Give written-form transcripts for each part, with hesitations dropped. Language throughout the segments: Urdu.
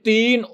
3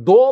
2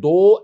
2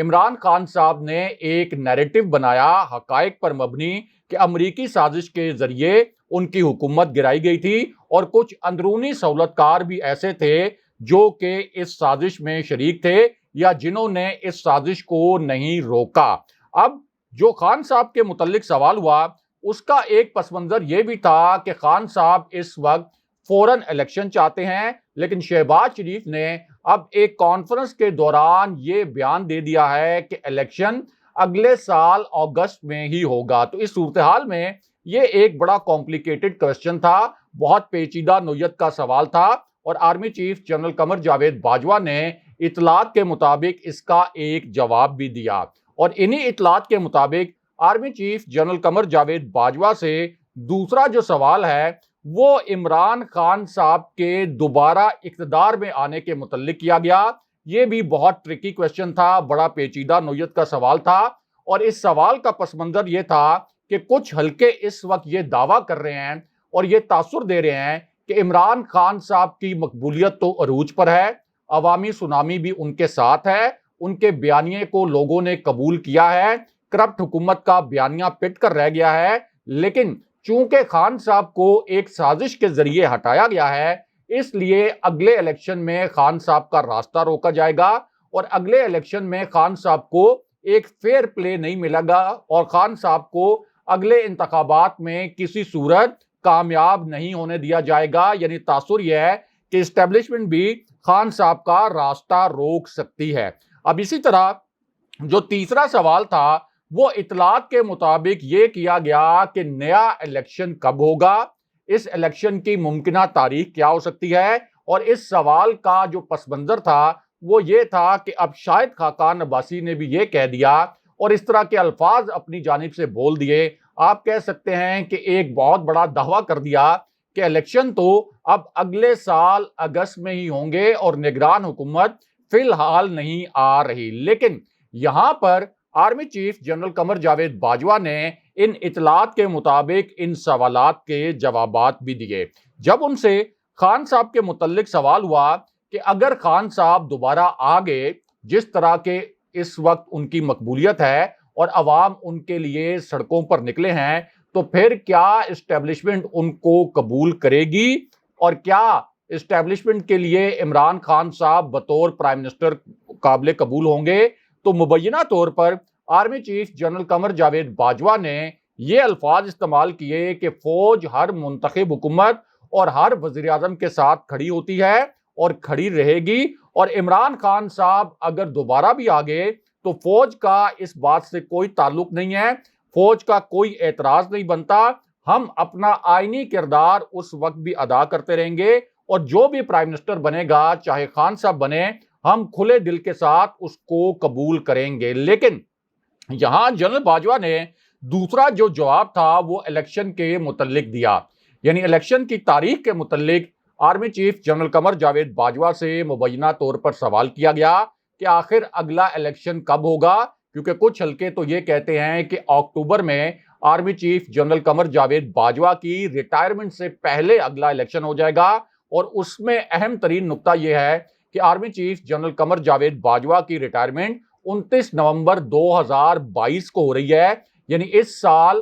عمران خان صاحب نے ایک نیریٹو بنایا حقائق پر مبنی کہ امریکی سازش کے ذریعے ان کی حکومت گرائی گئی تھی اور کچھ اندرونی سہولت کار بھی ایسے تھے جو کہ اس سازش میں شریک تھے یا جنہوں نے اس سازش کو نہیں روکا۔ اب جو خان صاحب کے متعلق سوال ہوا اس کا ایک پس منظر یہ بھی تھا کہ خان صاحب اس وقت فوراً الیکشن چاہتے ہیں، لیکن شہباز شریف نے اب ایک کانفرنس کے دوران یہ بیان دے دیا ہے کہ الیکشن اگلے سال اگست میں ہی ہوگا۔ تو اس صورتحال میں یہ ایک بڑا کمپلیکیٹڈ کوسچن تھا، بہت پیچیدہ نوعیت کا سوال تھا، اور army chief general Qamar Javed Bajwa نے اطلاعات کے مطابق اس کا ایک جواب بھی دیا، اور انہی اطلاعات کے مطابق army chief general Qamar Javed Bajwa سے دوسرا جو سوال ہے وہ عمران خان صاحب کے دوبارہ اقتدار میں آنے کے متعلق کیا گیا۔ یہ بھی بہت ٹرکی کوسچن تھا، بڑا پیچیدہ نوعیت کا سوال تھا، اور اس سوال کا پس منظر یہ تھا کہ کچھ حلقے اس وقت یہ دعویٰ کر رہے ہیں اور یہ تاثر دے رہے ہیں کہ عمران خان صاحب کی مقبولیت تو عروج پر ہے، عوامی سونامی بھی ان کے ساتھ ہے، ان کے بیانیے کو لوگوں نے قبول کیا ہے، کرپٹ حکومت کا بیانیہ پٹ کر رہ گیا ہے، لیکن چونکہ خان صاحب کو ایک سازش کے ذریعے ہٹایا گیا ہے، اس لیے اگلے الیکشن میں خان صاحب کا راستہ روکا جائے گا، اور اگلے الیکشن میں خان صاحب کو ایک فیئر پلے نہیں ملے گا، اور خان صاحب کو اگلے انتخابات میں کسی صورت کامیاب نہیں ہونے دیا جائے گا۔ یعنی تاثر یہ ہے کہ اسٹیبلشمنٹ بھی خان صاحب کا راستہ روک سکتی ہے۔ اب اسی طرح جو تیسرا سوال تھا وہ اطلاعات کے مطابق یہ کیا گیا کہ نیا الیکشن کب ہوگا، اس الیکشن کی ممکنہ تاریخ کیا ہو سکتی ہے، اور اس سوال کا جو پس منظر تھا وہ یہ تھا کہ اب شاہد خاقان عباسی نے بھی یہ کہہ دیا اور اس طرح کے الفاظ اپنی جانب سے بول دیے، آپ کہہ سکتے ہیں کہ ایک بہت بڑا دعویٰ کر دیا کہ الیکشن تو اب اگلے سال اگست میں ہی ہوں گے اور نگران حکومت فی الحال نہیں آ رہی۔ لیکن یہاں پر army chief general Qamar Javed Bajwa نے ان اطلاعات کے مطابق ان سوالات کے جوابات بھی دیے۔ جب ان سے خان صاحب کے متعلق سوال ہوا کہ اگر خان صاحب دوبارہ آگے جس طرح کے اس وقت ان کی مقبولیت ہے اور عوام ان کے لیے سڑکوں پر نکلے ہیں، تو پھر کیا اسٹیبلشمنٹ ان کو قبول کرے گی، اور کیا اسٹیبلشمنٹ کے لیے عمران خان صاحب بطور پرائم منسٹر قابل قبول ہوں گے؟ تو مبینہ طور پر army chief general Qamar Javed Bajwa نے یہ الفاظ استعمال کیے کہ فوج ہر منتخب حکومت اور ہر وزیر اعظم کے ساتھ کھڑی ہوتی ہے اور کھڑی رہے گی، اور عمران خان صاحب اگر دوبارہ بھی آگے تو فوج کا اس بات سے کوئی تعلق نہیں ہے، فوج کا کوئی اعتراض نہیں بنتا، ہم اپنا آئینی کردار اس وقت بھی ادا کرتے رہیں گے، اور جو بھی پرائم منسٹر بنے گا چاہے خان صاحب بنے، ہم کھلے دل کے ساتھ اس کو قبول کریں گے۔ لیکن یہاں جنرل باجوہ نے دوسرا جو جواب تھا وہ الیکشن کے متعلق دیا، یعنی الیکشن کی تاریخ کے متعلق army chief general Qamar Javed Bajwa سے مبینہ طور پر سوال کیا گیا کہ آخر اگلا الیکشن کب ہوگا، کیونکہ کچھ حلقے تو یہ کہتے ہیں کہ اکتوبر میں army chief general Qamar Javed Bajwa کی ریٹائرمنٹ سے پہلے اگلا الیکشن ہو جائے گا، اور اس میں اہم ترین نقطہ یہ ہے کہ army chief general Qamar Javed Bajwa کی ریٹائرمنٹ 29 نومبر 2022 کو ہو رہی ہے، یعنی اس سال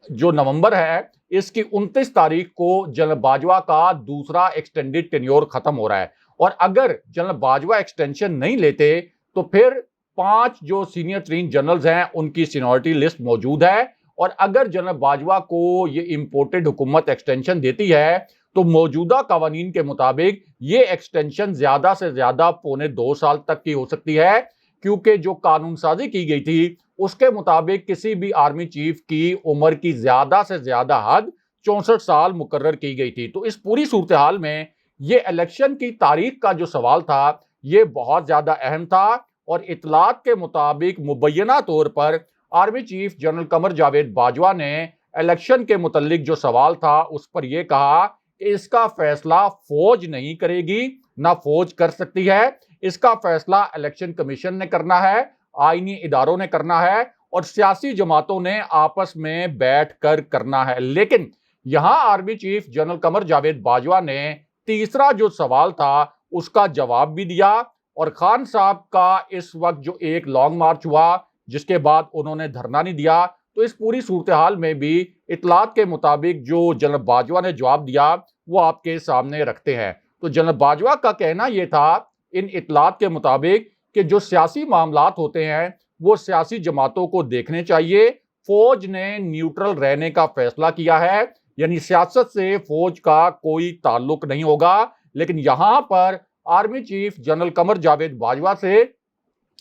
جو نومبر ہے اس کی 29 تاریخ کو جنرل باجوہ کا دوسرا ایکسٹینڈڈ ٹینیور ختم ہو رہا ہے، اور اگر جنرل باجوہ ایکسٹینشن نہیں لیتے تو پھر 5 جو سینئر ترین جنرلز ہیں ان کی سینیورٹی لسٹ موجود ہے، اور اگر جنرل باجوہ کو یہ امپورٹڈ حکومت ایکسٹینشن دیتی ہے تو موجودہ قوانین کے مطابق یہ ایکسٹینشن زیادہ سے زیادہ 1.25 سال تک کی ہو سکتی ہے، کیونکہ جو قانون سازی کی گئی تھی اس کے مطابق کسی بھی آرمی چیف کی عمر کی زیادہ سے زیادہ حد 64 سال مقرر کی گئی تھی۔ تو اس پوری صورتحال میں یہ الیکشن کی تاریخ کا جو سوال تھا یہ بہت زیادہ اہم تھا، اور اطلاعات کے مطابق مبینہ طور پر army chief general Qamar Javed Bajwa نے الیکشن کے متعلق جو سوال تھا اس پر یہ کہا کہ اس کا فیصلہ فوج نہیں کرے گی، نہ فوج کر سکتی ہے، اس کا فیصلہ الیکشن کمیشن نے کرنا ہے، آئینی اداروں نے کرنا ہے، اور سیاسی جماعتوں نے آپس میں بیٹھ کر کرنا ہے۔ لیکن یہاں army chief general Qamar Javed Bajwa نے تیسرا جو سوال تھا اس کا جواب بھی دیا، اور خان صاحب کا اس وقت جو ایک لانگ مارچ ہوا جس کے بعد انہوں نے دھرنا نہیں دیا، تو اس پوری صورتحال میں بھی اطلاعات کے مطابق جو جنرل باجوہ نے جواب دیا وہ آپ کے سامنے رکھتے ہیں۔ تو جنرل باجوہ کا کہنا یہ تھا ان اطلاعات کے مطابق کہ جو سیاسی معاملات ہوتے ہیں وہ سیاسی جماعتوں کو دیکھنے چاہیے، فوج نے نیوٹرل رہنے کا فیصلہ کیا ہے، یعنی سیاست سے فوج کا کوئی تعلق نہیں ہوگا۔ لیکن یہاں پر army chief general Qamar Javed Bajwa سے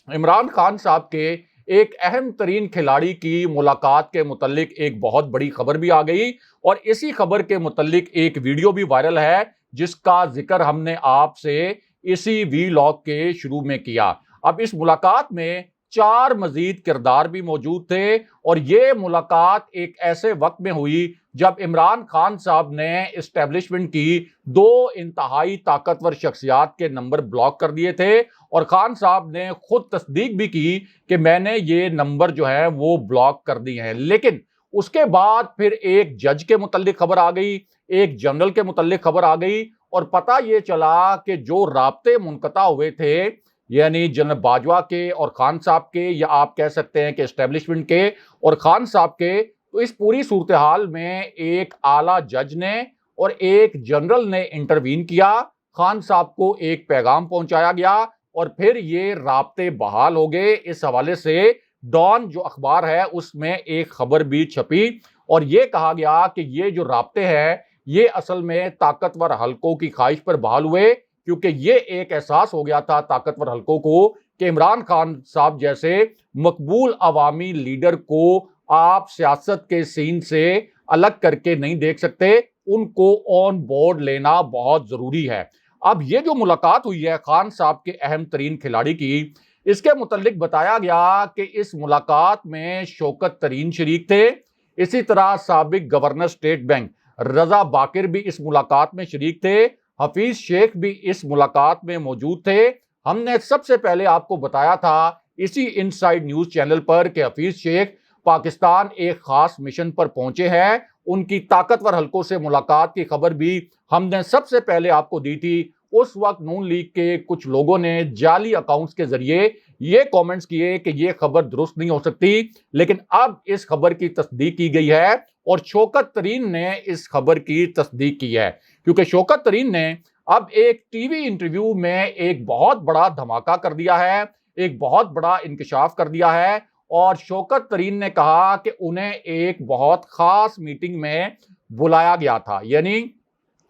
عمران خان صاحب کے ایک اہم ترین کھلاڑی کی ملاقات کے متعلق ایک بہت بڑی خبر بھی آ گئی، اور اسی خبر کے متعلق ایک ویڈیو بھی وائرل ہے جس کا ذکر ہم نے آپ سے اسی وی لاگ کے شروع میں کیا۔ اب اس ملاقات میں 4 مزید کردار بھی موجود تھے، اور یہ ملاقات ایک ایسے وقت میں ہوئی جب عمران خان صاحب نے اسٹیبلشمنٹ کی 2 انتہائی طاقتور شخصیات کے نمبر بلاک کر دیے تھے، اور خان صاحب نے خود تصدیق بھی کی کہ میں نے یہ نمبر جو ہے وہ بلاک کر دیے ہیں۔ لیکن اس کے بعد پھر ایک جج کے متعلق خبر آ گئی، ایک جنرل کے متعلق خبر آ گئی، اور پتہ یہ چلا کہ جو رابطے منقطع ہوئے تھے، یعنی جنرل باجوہ کے اور خان صاحب کے، یا آپ کہہ سکتے ہیں کہ اسٹیبلشمنٹ کے اور خان صاحب کے، تو اس پوری صورتحال میں ایک اعلیٰ جج نے اور ایک جنرل نے انٹروین کیا، خان صاحب کو ایک پیغام پہنچایا گیا، اور پھر یہ رابطے بحال ہو گئے۔ اس حوالے سے ڈان جو اخبار ہے اس میں ایک خبر بھی چھپی، اور یہ کہا گیا کہ یہ جو رابطے ہیں یہ اصل میں طاقتور حلقوں کی خواہش پر بحال ہوئے، کیونکہ یہ ایک احساس ہو گیا تھا طاقتور حلقوں کو کہ عمران خان صاحب جیسے مقبول عوامی لیڈر کو آپ سیاست کے سین سے الگ کر کے نہیں دیکھ سکتے، ان کو آن بورڈ لینا بہت ضروری ہے۔ اب یہ جو ملاقات ہوئی ہے خان صاحب کے اہم ترین کھلاڑی کی، اس کے متعلق بتایا گیا کہ اس ملاقات میں شوکت ترین شریک تھے، اسی طرح سابق گورنر اسٹیٹ بینک رضا باقر بھی اس ملاقات میں شریک تھے، حفیظ شیخ بھی اس ملاقات میں موجود تھے۔ ہم نے سب سے پہلے آپ کو بتایا تھا اسی ان سائیڈ نیوز چینل پر کہ حفیظ شیخ پاکستان ایک خاص مشن پر پہنچے ہیں، ان کی طاقتور حلقوں سے ملاقات کی خبر بھی ہم نے سب سے پہلے آپ کو دی تھی۔ اس وقت نون لیگ کے کچھ لوگوں نے جعلی اکاؤنٹس کے ذریعے یہ کامنٹس کیے کہ یہ خبر درست نہیں ہو سکتی، لیکن اب اس خبر کی تصدیق کی گئی ہے، اور شوکت ترین نے اس خبر کی تصدیق کی ہے، کیونکہ شوکت ترین نے اب ایک ٹی وی انٹرویو میں ایک بہت بڑا دھماکہ کر دیا ہے، ایک بہت بڑا انکشاف کر دیا ہے، اور شوکت ترین نے کہا کہ انہیں ایک بہت خاص میٹنگ میں بلایا گیا تھا، یعنی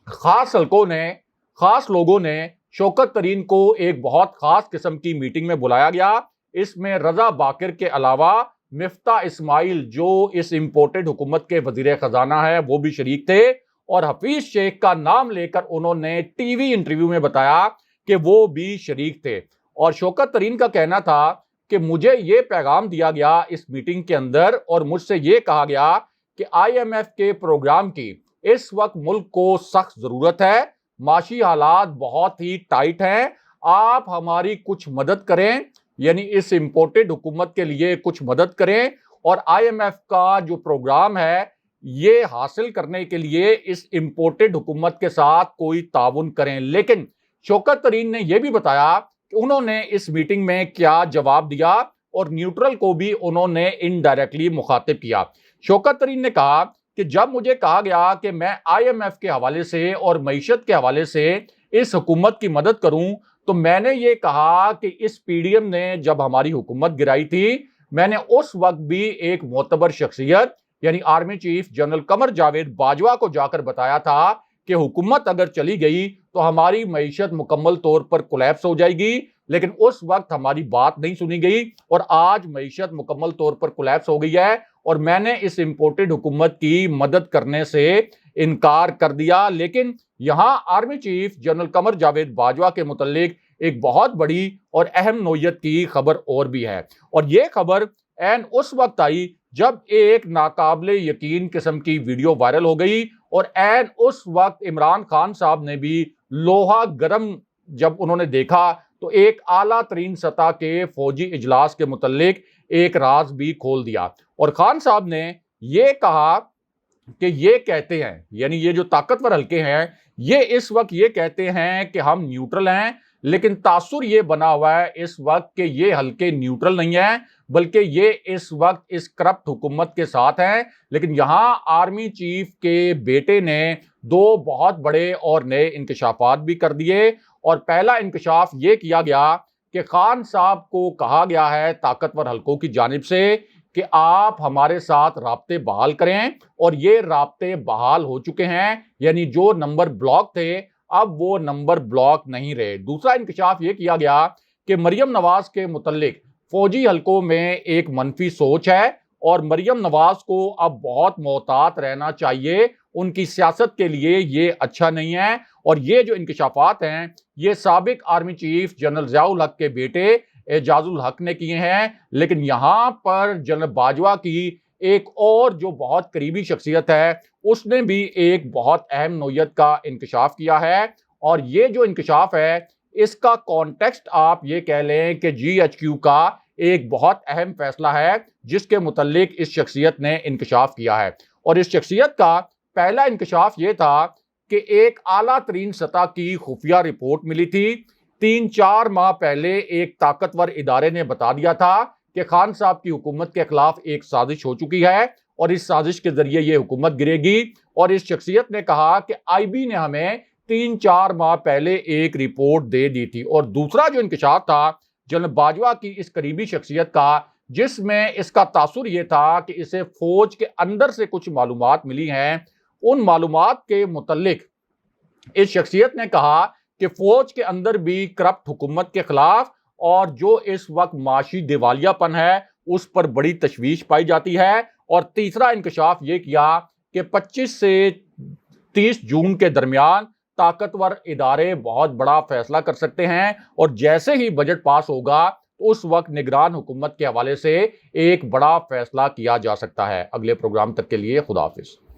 خاص حلقوں نے، خاص لوگوں نے شوکت ترین کو ایک بہت خاص قسم کی میٹنگ میں بلایا گیا۔ اس میں رضا باقر کے علاوہ مفتاح اسماعیل جو اس امپورٹڈ حکومت کے وزیر خزانہ ہے وہ بھی شریک تھے، اور حفیظ شیخ کا نام لے کر انہوں نے ٹی وی انٹرویو میں بتایا کہ وہ بھی شریک تھے۔ اور شوکت ترین کا کہنا تھا کہ مجھے یہ پیغام دیا گیا اس میٹنگ کے اندر، اور مجھ سے یہ کہا گیا کہ آئی ایم ایف کے پروگرام کی اس وقت ملک کو سخت ضرورت ہے، معاشی حالات بہت ہی ٹائٹ ہیں، آپ ہماری کچھ مدد کریں، یعنی اس امپورٹڈ حکومت کے لیے کچھ مدد کریں، اور آئی ایم ایف کا جو پروگرام ہے یہ حاصل کرنے کے لیے اس امپورٹڈ حکومت کے ساتھ کوئی تعاون کریں۔ لیکن شوکت ترین نے یہ بھی بتایا کہ انہوں نے اس میٹنگ میں کیا جواب دیا، اور نیوٹرل کو بھی انہوں نے انڈائریکٹلی مخاطب کیا۔ شوکت ترین نے کہا کہ جب مجھے کہا گیا کہ میں آئی ایم ایف کے حوالے سے اور معیشت کے حوالے سے اس حکومت کی مدد کروں، تو میں نے یہ کہا کہ اس پی ڈی ایم نے جب ہماری حکومت گرائی تھی، میں نے اس وقت بھی ایک معتبر شخصیت یعنی army chief general Qamar Javed Bajwa کو جا کر بتایا تھا کہ حکومت اگر چلی گئی تو ہماری معیشت مکمل طور پر کولیپس ہو جائے گی، لیکن اس وقت ہماری بات نہیں سنی گئی، اور آج معیشت مکمل طور پر کولیپس ہو گئی ہے، اور میں نے اس امپورٹڈ حکومت کی مدد کرنے سے انکار کر دیا۔ لیکن یہاں army chief general Qamar Javed Bajwa کے متعلق ایک بہت بڑی اور اہم نوعیت کی خبر اور بھی ہے، اور یہ خبر عین اس وقت آئی جب ایک ناقابل یقین قسم کی ویڈیو وائرل ہو گئی، اور عین اس وقت عمران خان صاحب نے بھی لوہا گرم جب انہوں نے دیکھا تو ایک اعلیٰ ترین سطح کے فوجی اجلاس کے متعلق ایک راز بھی کھول دیا، اور خان صاحب نے یہ کہا کہ یہ کہتے ہیں، یعنی یہ جو طاقتور حلقے ہیں یہ اس وقت یہ کہتے ہیں کہ ہم نیوٹرل ہیں، لیکن تاثر یہ بنا ہوا ہے اس وقت کہ یہ حلقے نیوٹرل نہیں ہیں، بلکہ یہ اس وقت اس کرپٹ حکومت کے ساتھ ہیں۔ لیکن یہاں آرمی چیف کے بیٹے نے دو بہت بڑے اور نئے انکشافات بھی کر دیے، اور پہلا انکشاف یہ کیا گیا کہ خان صاحب کو کہا گیا ہے طاقتور حلقوں کی جانب سے کہ آپ ہمارے ساتھ رابطے بحال کریں، اور یہ رابطے بحال ہو چکے ہیں، یعنی جو نمبر بلاک تھے اب وہ نمبر بلاک نہیں رہے۔ دوسرا انکشاف یہ کیا گیا کہ مریم نواز کے متعلق فوجی حلقوں میں ایک منفی سوچ ہے، اور مریم نواز کو اب بہت محتاط رہنا چاہیے، ان کی سیاست کے لیے یہ اچھا نہیں ہے۔ اور یہ جو انکشافات ہیں یہ سابق آرمی چیف جنرل ضیاء الحق کے بیٹے اعجاز الحق نے کیے ہیں، لیکن یہاں پر جنرل باجوہ کی ایک اور جو بہت قریبی شخصیت ہے اس نے بھی ایک بہت اہم نوعیت کا انکشاف کیا ہے۔ اور یہ جو انکشاف ہے اس کا کانٹیکسٹ آپ یہ کہہ لیں کہ جی ایچ کیو کا ایک بہت اہم فیصلہ ہے جس کے متعلق اس شخصیت نے انکشاف کیا ہے۔ اور اس شخصیت کا پہلا انکشاف یہ تھا کہ ایک اعلیٰ ترین سطح کی خفیہ رپورٹ ملی تھی 3-4 ماہ پہلے، ایک طاقتور ادارے نے بتا دیا تھا کہ خان صاحب کی حکومت کے خلاف ایک سازش ہو چکی ہے اور اس سازش کے ذریعے یہ حکومت گرے گی۔ اور اس شخصیت نے کہا کہ آئی بی نے ہمیں 3-4 ماہ پہلے ایک رپورٹ دے دی تھی۔ اور دوسرا جو انکشاف تھا جنرل باجوہ کی اس قریبی شخصیت کا، جس میں اس کا تاثر یہ تھا کہ اسے فوج کے اندر سے کچھ معلومات ملی ہیں، ان معلومات کے متعلق اس شخصیت نے کہا کہ فوج کے اندر بھی کرپٹ حکومت کے خلاف اور جو اس وقت معاشی دیوالیہ پن ہے اس پر بڑی تشویش پائی جاتی ہے۔ اور تیسرا انکشاف یہ کیا کہ 25 سے 30 جون کے درمیان طاقتور ادارے بہت بڑا فیصلہ کر سکتے ہیں، اور جیسے ہی بجٹ پاس ہوگا تو اس وقت نگران حکومت کے حوالے سے ایک بڑا فیصلہ کیا جا سکتا ہے۔ اگلے پروگرام تک کے لیے خدا حافظ۔